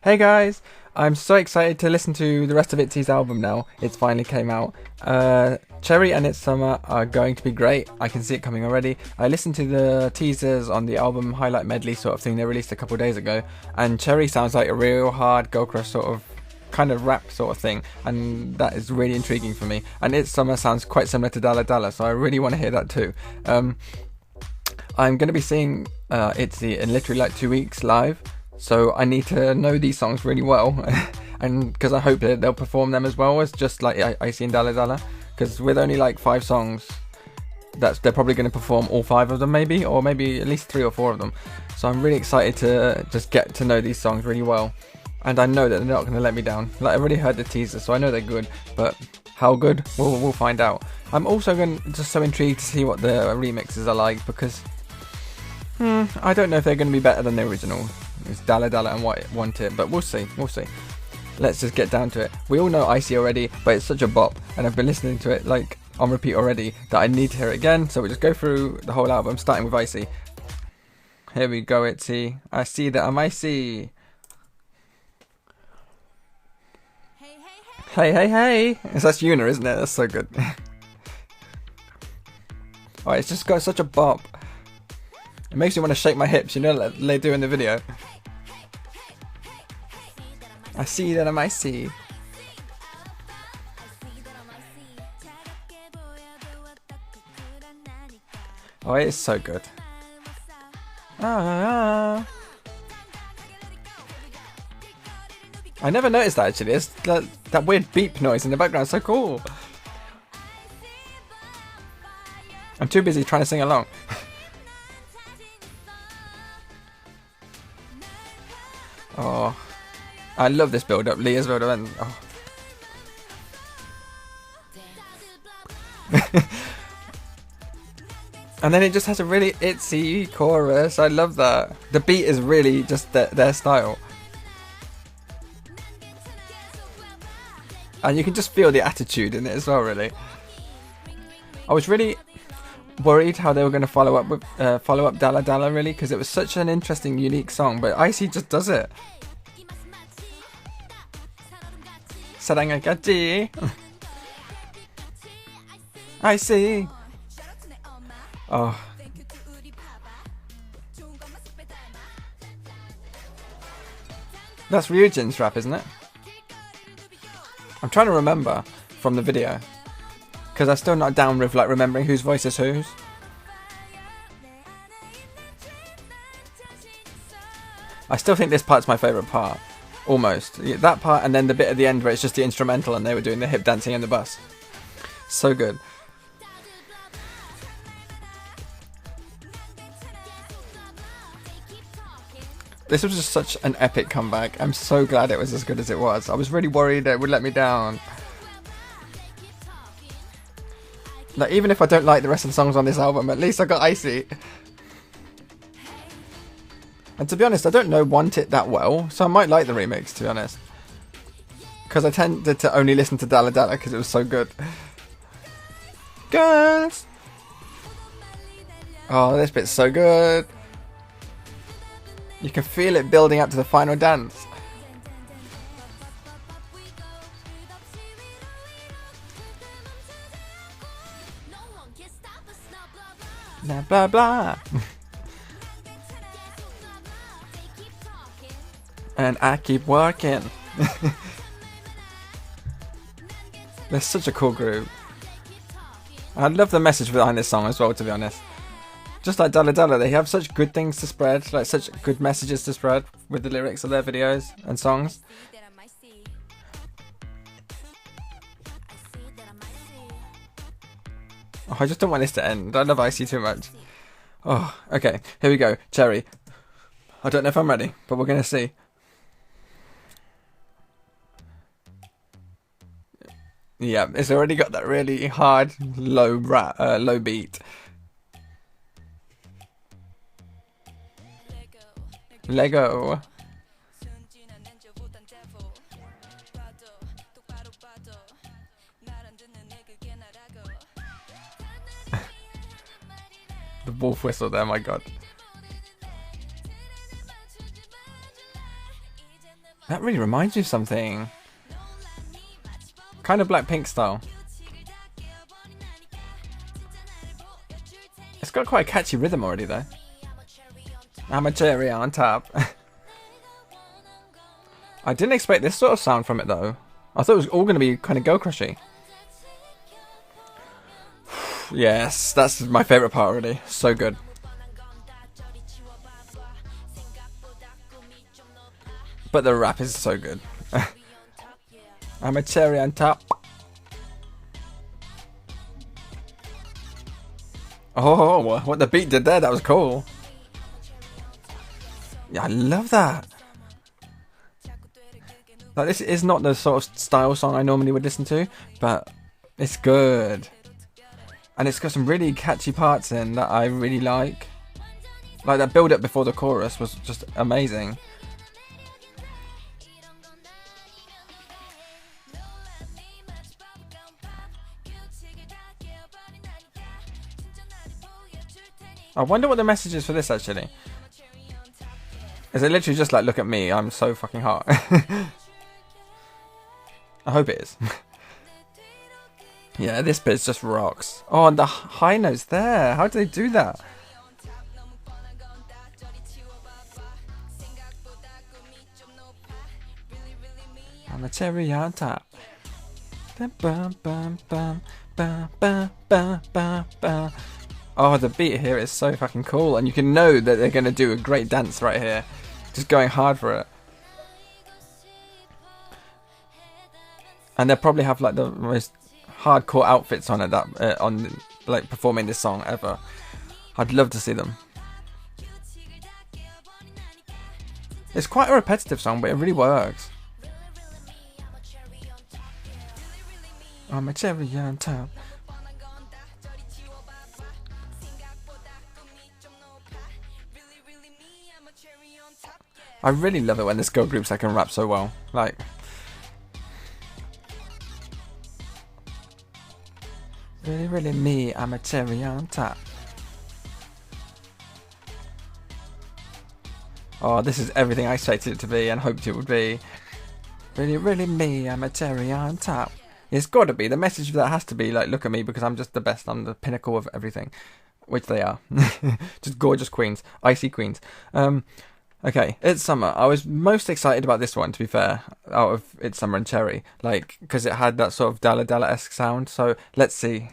Hey guys, I'm so excited to listen to the rest of ITZY's album now. It's finally came out. Cherry and It's Summer are going to be great. I can see it coming already. I listened to the teasers on the album highlight medley sort of thing they released a couple of days ago, and Cherry sounds like a real hard girl crush sort of kind of rap sort of thing, and that is really intriguing for me. And It's Summer sounds quite similar to Dalla Dalla, so I really want to hear that too. I'm going to be seeing ITZY in literally like 2 weeks live. So I need to know these songs really well, and because I hope that they'll perform them as well as just like ICY and Dalla Dalla. Because with only like 5 songs, they're probably going to perform all 5 of them, maybe, or maybe at least 3 or 4 of them. So I'm really excited to just get to know these songs really well, and I know that they're not going to let me down. Like, I already heard the teaser, so I know they're good, but how good? We'll find out. I'm also just so intrigued to see what the remixes are like, because I don't know if they're going to be better than the original. It's Dalla Dalla and Want It, but we'll see. Let's just get down to it. We all know ICY already, but it's such a bop, and I've been listening to it like on repeat already that I need to hear it again. So we'll just go through the whole album, starting with ICY. Here we go, ITZY. I see that I'm ICY. Hey. It's that's Yuna, isn't it? That's so good. Alright, it's just got such a bop. It makes me want to shake my hips, you know, like they do in the video. I see that I'm ICY. Oh, it is so good. I never noticed that actually. It's that weird beep noise in the background. So cool. I'm too busy trying to sing along. Oh, I love this build-up. Leah's build-up. And, oh. And then it just has a really ITZY chorus. I love that. The beat is really just their style. And you can just feel the attitude in it as well, really. I was really worried how they were going to follow up Dalla Dalla, really, because it was such an interesting, unique song, but ICY just does it. 사랑을 catchy. ICY. Oh. That's Ryujin's rap, isn't it? I'm trying to remember from the video, because I'm still not down with like remembering whose voice is whose. I still think this part's my favourite part. Almost. That part, and then the bit at the end where it's just the instrumental and they were doing the hip dancing in the bus. So good. This was just such an epic comeback. I'm so glad it was as good as it was. I was really worried it would let me down. Like, even if I don't like the rest of the songs on this album, at least I got ICY. And to be honest, I don't know Want It that well, so I might like the remix, to be honest. Because I tended to only listen to Dalla Dalla because it was so good. Girls! Oh, this bit's so good. You can feel it building up to the final dance. Blah blah blah. And I keep working. There's such a cool groove. I love the message behind this song as well, to be honest. Just like Dalla Dalla, they have such good things to spread, like such good messages to spread with the lyrics of their videos and songs. Oh, I just don't want this to end. I love ICY too much. Oh, okay, here we go. Cherry. I don't know if I'm ready, but we're gonna see. Yeah, it's already got that really hard low beat. Lego. The wolf whistle there, my god. That really reminds you of something. Kind of Blackpink style. It's got quite a catchy rhythm already though. I'm a cherry on top. I didn't expect this sort of sound from it though. I thought it was all going to be kind of girl crushy. Yes, that's my favourite part already. So good. But the rap is so good. I'm a cherry on top. Oh, what the beat did there, that was cool. Yeah, I love that. Like, this is not the sort of style song I normally would listen to, but it's good. And it's got some really catchy parts in that I really like. Like, that build up before the chorus was just amazing. I wonder what the message is for this actually. Is it literally just like, look at me, I'm so fucking hot? I hope it is. Yeah, this bit just rocks. Oh, and the high notes there. How do they do that? I'm a cherry on top. Oh, the beat here is so fucking cool, and you can know that they're going to do a great dance right here. Just going hard for it. And they'll probably have like the most hardcore outfits on it that on like performing this song ever. I'd love to see them. It's quite a repetitive song, but it really works. I'm a cherry on top. I really love it when this girl groups that can rap so well. Like, really, really me, I'm a cherry on top. Oh, this is everything I expected it to be and hoped it would be. Really, really me, I'm a cherry on top. It's got to be. The message of that has to be like, look at me because I'm just the best. I'm the pinnacle of everything. Which they are. Just gorgeous queens. Icy queens. Okay, It's Summer. I was most excited about this one, to be fair, out of It's Summer and Cherry. Like, because it had that sort of Dalla Dalla-esque sound. So, let's see.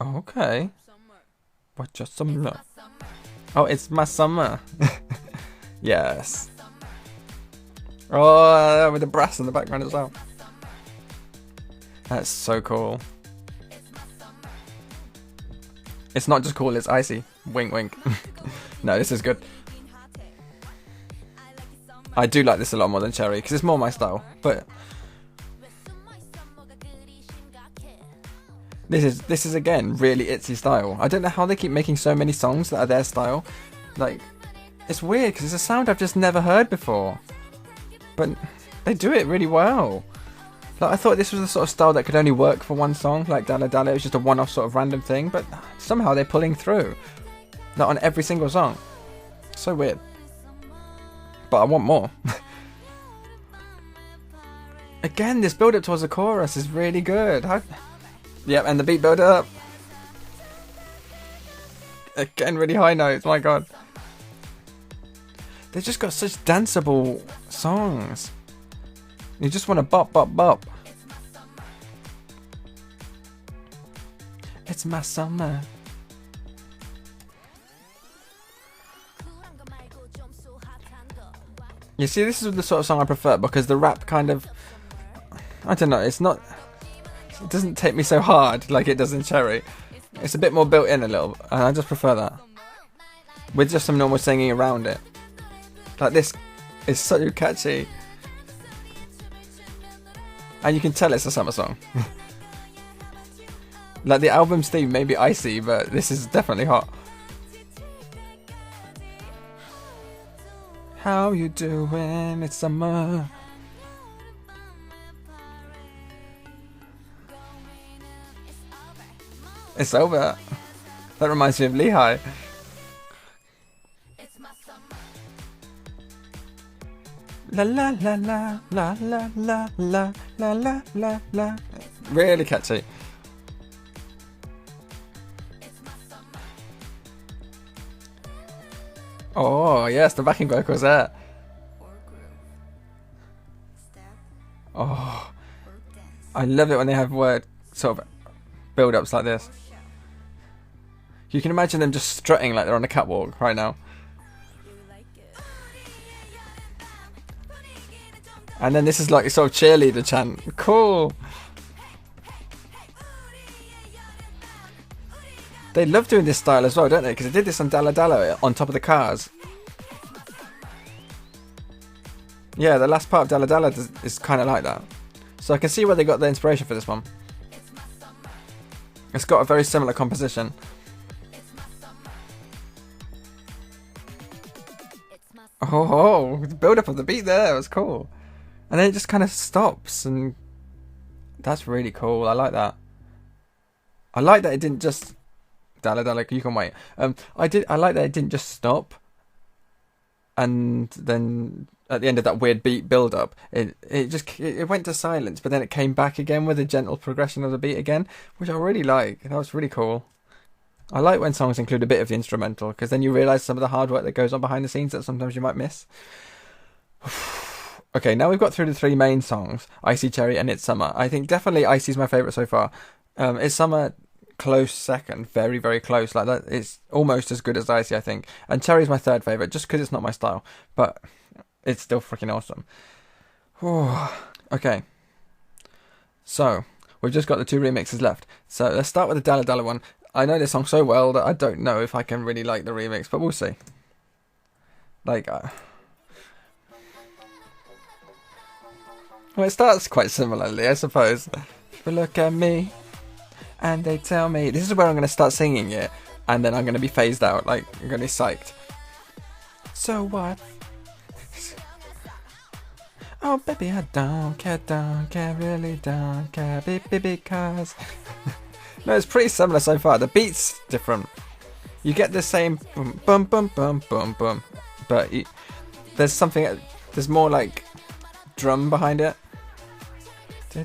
Okay. What's your summer? Oh, it's my summer. Yes. Oh, with the brass in the background as well. That's so cool. It's not just cool, it's icy. Wink, wink. No, this is good. I do like this a lot more than Cherry, because it's more my style. But this is again really ITZY style. I don't know how they keep making so many songs that are their style. Like, it's weird because it's a sound I've just never heard before. But they do it really well. Like, I thought this was the sort of style that could only work for one song, like Dalla Dalla. It was just a one-off sort of random thing, but somehow they're pulling through. Like, on every single song. So weird. But I want more. Again, this build-up towards the chorus is really good. Yep, and the beat build-up. Again, really high notes, my god. They've just got such danceable songs. You just want to bop, bop, bop. It's my summer. You see, this is the sort of song I prefer because the rap kind of, I don't know, it's not, it doesn't take me so hard like it does in Cherry. It's a bit more built in a little, and I just prefer that. With just some normal singing around it. Like, this is so catchy. And you can tell it's a summer song. Like, the album's theme may be icy, but this is definitely hot. How you doing? It's summer. It's over. That reminds me of Lehigh. La la la la la la la la la la la la. Really catchy. Oh yes, the backing vocals there. Oh, I love it when they have word sort of build-ups like this. You can imagine them just strutting like they're on a catwalk right now. And then this is like a sort of cheerleader chant. Cool. They love doing this style as well, don't they? Because they did this on Dalla Dalla on top of the cars. Yeah, the last part of Dalla Dalla is kind of like that. So I can see where they got the inspiration for this one. It's got a very similar composition. Oh, the build-up of the beat there was cool. And then it just kind of stops, and that's really cool. I like that. I like that it didn't just... Dalla Dalla, you can wait. I like that it didn't just stop, and then at the end of that weird beat build-up, it went to silence, but then it came back again with a gentle progression of the beat again, which I really like. That was really cool. I like when songs include a bit of the instrumental, because then you realise some of the hard work that goes on behind the scenes that sometimes you might miss. Okay, now we've got through the three main songs, Icy, Cherry and It's Summer. I think definitely Icy's my favourite so far. It's Summer, close second, very, very close. Like that, it's almost as good as Icy, I think. And Cherry's my third favourite, just because it's not my style. But it's still freaking awesome. Okay. So, we've just got the two remixes left. So, let's start with the Dalla Dalla one. I know this song so well that I don't know if I can really like the remix, but we'll see. Like... well, it starts quite similarly, I suppose. People look at me and they tell me... This is where I'm going to start singing it, and then I'm going to be phased out. Like, I'm going to be psyched. So what? Oh, baby, I don't care, really don't care, baby, because... No, it's pretty similar so far. The beat's different. You get the same boom, boom, boom, boom, boom, boom. But there's something... There's more, like... drum behind it. Yeah,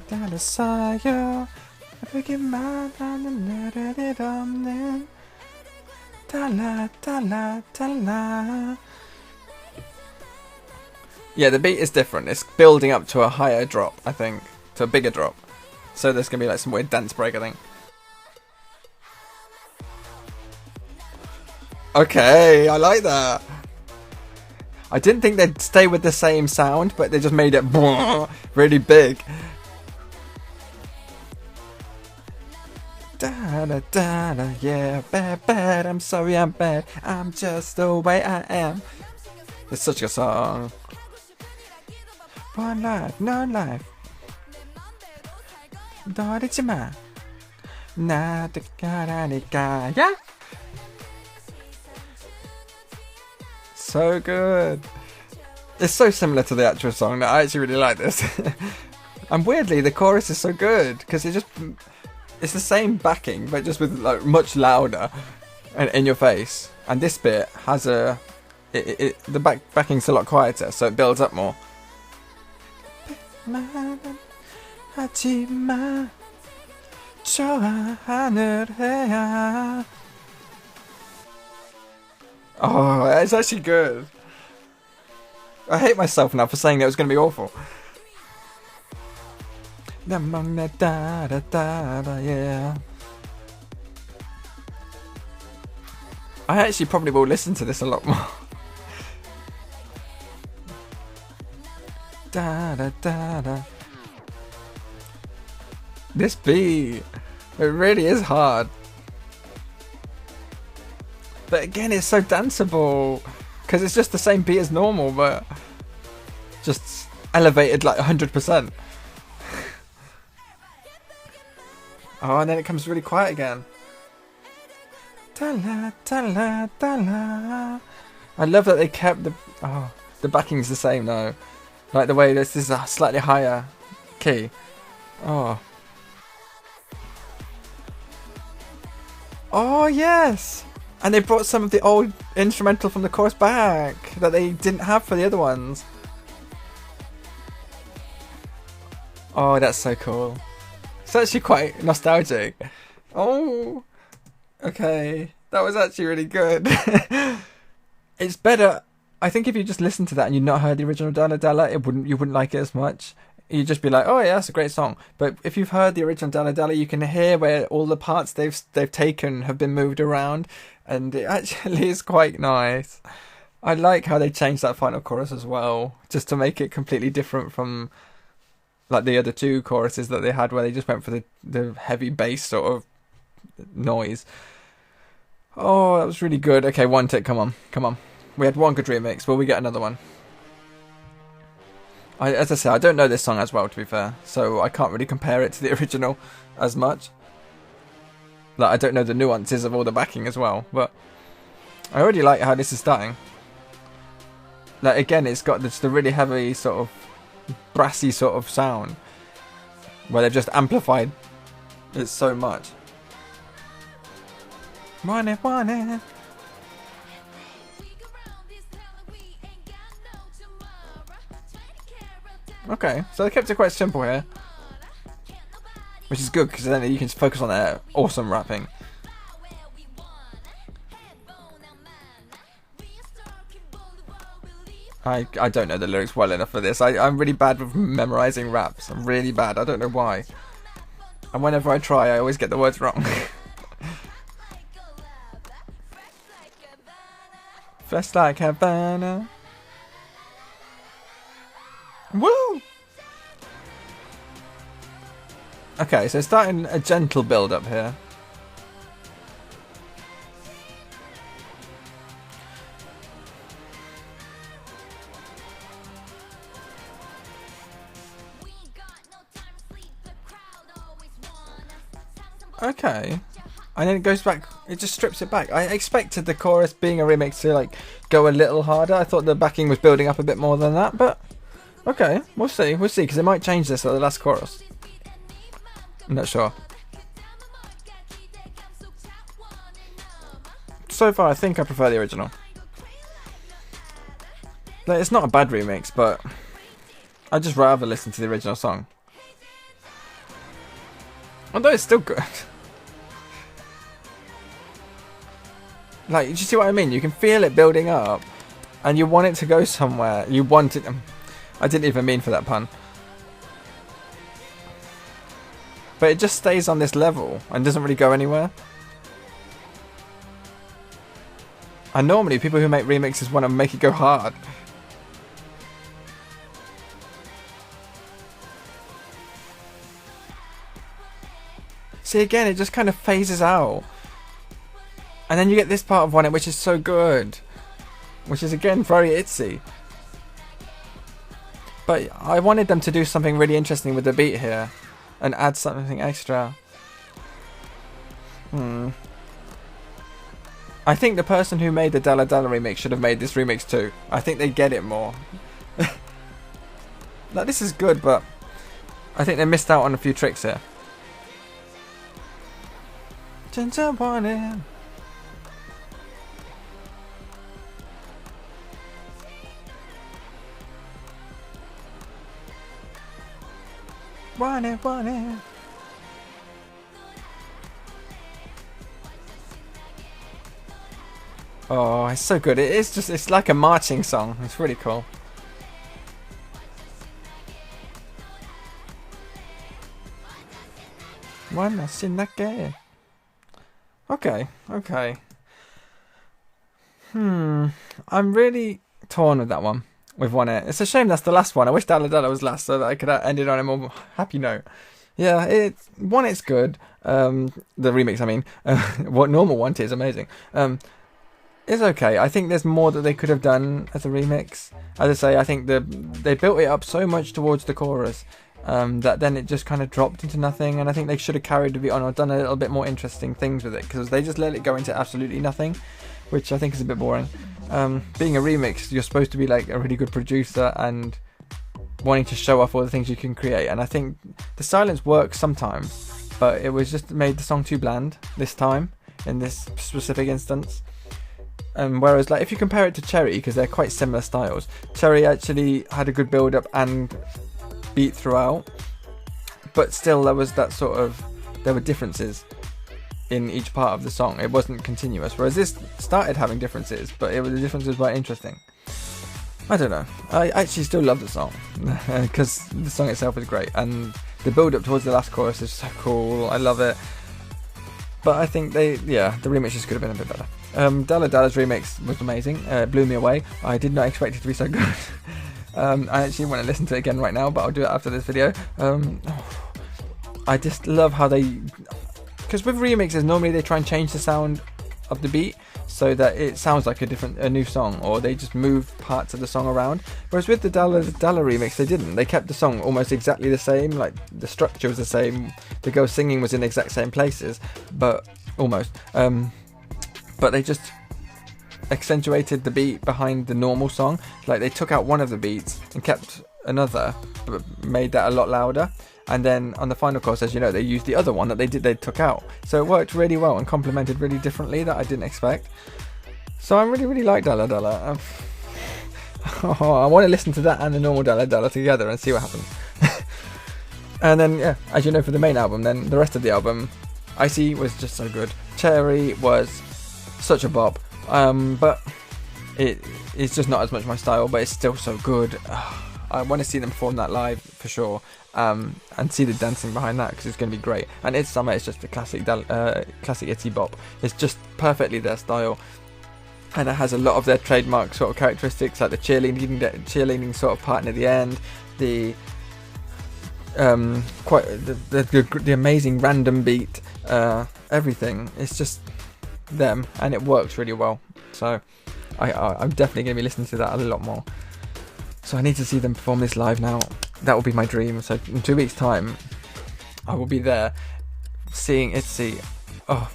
the beat is different. It's building up to a higher drop, I think. To a bigger drop. So there's going to be like some weird dance break, I think. Okay, I like that. I didn't think they'd stay with the same sound, but they just made it really big. Da da da da, yeah, bad, bad, I'm sorry I'm bad, I'm just the way I am. It's such a song. One life, no life. Doricima. Na de karanika, yeah? So good. It's so similar to the actual song that I actually really like this. And weirdly, the chorus is so good because it's the same backing, but just with like much louder and in your face. And this bit has the backing's a lot quieter, so it builds up more. Oh, it's actually good. I hate myself now for saying that it was going to be awful. Yeah. I actually probably will listen to this a lot more. This beat, it really is hard. But again, it's so danceable because it's just the same beat as normal, but just elevated like 100%. Oh, and then it comes really quiet again. I love that they kept the backing's the same though. Like the way this is a slightly higher key. Oh. Oh yes. And they brought some of the old instrumental from the chorus back that they didn't have for the other ones. Oh, that's so cool. It's actually quite nostalgic. Oh, okay. That was actually really good. It's better. I think if you just listened to that and you'd not heard the original Dalla Dalla, you wouldn't like it as much. You'd just be like, oh yeah, that's a great song. But if you've heard the original Dalla Dalla, you can hear where all the parts they've taken have been moved around, and it actually is quite nice. I like how they changed that final chorus as well, just to make it completely different from like the other two choruses that they had, where they just went for the heavy bass sort of noise. Oh, that was really good. Okay, one take. Come on. We had one good remix. Will we get another one? As I say, I don't know this song as well, to be fair, so I can't really compare it to the original as much. Like, I don't know the nuances of all the backing as well, but I already like how this is starting. Like, again, it's got the really heavy sort of brassy sort of sound, where they've just amplified it so much. Want it. Okay, so they kept it quite simple here, which is good because then you can focus on their awesome rapping. I don't know the lyrics well enough for this. I'm really bad with memorizing raps. I'm really bad. I don't know why. And whenever I try, I always get the words wrong. Fresh like Havana. Woo! Okay, so starting a gentle build up here. Okay. And then it goes back, it just strips it back. I expected the chorus being a remix to like go a little harder. I thought the backing was building up a bit more than that, but okay, we'll see, because it might change this at the last chorus. I'm not sure. So far, I think I prefer the original. Like, it's not a bad remix, but I'd just rather listen to the original song. Although it's still good. Like, do you see what I mean? You can feel it building up, and you want it to go somewhere. You want it... I didn't even mean for that pun. But it just stays on this level and doesn't really go anywhere. And normally people who make remixes want to make it go hard. See, again, it just kind of phases out. And then you get this part of one which is so good. Which is, again, very ITZY. But I wanted them to do something really interesting with the beat here. And add something extra. I think the person who made the Dalla Dalla remix should have made this remix too. I think they get it more. Like, this is good, but I think they missed out on a few tricks here. Ginger want it. Want it. Oh, it's so good. It's like a marching song. It's really cool. Wanna sing that game? Okay. I'm really torn with that one. We've won it. It's a shame that's the last one. I wish Dalla Dalla was last so that I could end it on a more happy note. Yeah, it's good. The remix, I mean. What normal one is amazing. It's okay. I think there's more that they could have done as a remix. As I say, I think they built it up so much towards the chorus that then it just kind of dropped into nothing. And I think they should have carried the beat on or done a little bit more interesting things with it, because they just let it go into absolutely nothing, which I think is a bit boring. Being a remix, you're supposed to be like a really good producer and wanting to show off all the things you can create, and I think the silence works sometimes, but it was just made the song too bland this time in this specific instance. Whereas, like, if you compare it to Cherry, because they're quite similar styles, Cherry actually had a good build up and beat throughout, but still there was that sort of, there were differences in each part of the song. It wasn't continuous, whereas this started having differences, but the differences were interesting. I don't know, I actually still love the song because the song itself is great, and the build up towards the last chorus is so cool. I love it. But I think the remixes could have been a bit better. Dalla Dalla's remix was amazing. It blew me away. I did not expect it to be so good. I actually want to listen to it again right now, but I'll do it after this video. I just love how because with remixes, normally they try and change the sound of the beat so that it sounds like a new song, or they just move parts of the song around. Whereas with the Dalla remix, they didn't. They kept the song almost exactly the same, like the structure was the same, the girl singing was in the exact same places, but almost. But they just accentuated the beat behind the normal song. Like they took out one of the beats and kept another, but made that a lot louder. And then on the final chorus, as you know, they used the other one that they took out. So it worked really well and complemented really differently that I didn't expect. So I really like Dalla Dalla. I want to listen to that and the normal Dalla Dalla together and see what happens. And then, yeah, as you know, for the main album, then the rest of the album, ICY was just so good. Cherry was such a bop. But it's just not as much my style, but it's still so good. I want to see them perform that live for sure, and see the dancing behind that, because it's going to be great. And It's Summer is just a classic ITZY bop. It's just perfectly their style, and it has a lot of their trademark sort of characteristics, like the cheerleading sort of part near the end, the amazing random beat, everything. It's just them, and it works really well. So I'm definitely going to be listening to that a lot more. So I need to see them perform this live now. That will be my dream. So in 2 weeks' time, I will be there, seeing ITZY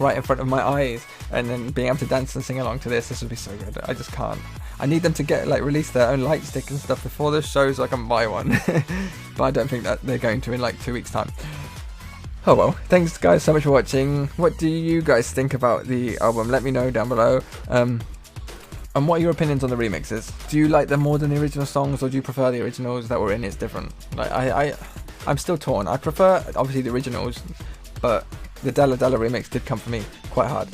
right in front of my eyes, and then being able to dance and sing along to this. This would be so good. I just can't. I need them to release their own light stick and stuff before the show so I can buy one. But I don't think that they're going to in like 2 weeks' time. Oh well, thanks guys so much for watching. What do you guys think about the album? Let me know down below. And what are your opinions on the remixes? Do you like them more than the original songs, or do you prefer the originals that were in It's Different? Like I'm still torn. I prefer obviously the originals, but the Dalla Dalla remix did come for me quite hard.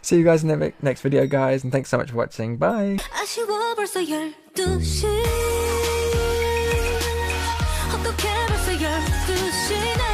See you guys in the next video, guys, and thanks so much for watching. Bye. 아쉬워 벌써 12시 어떻게 벌써 12시네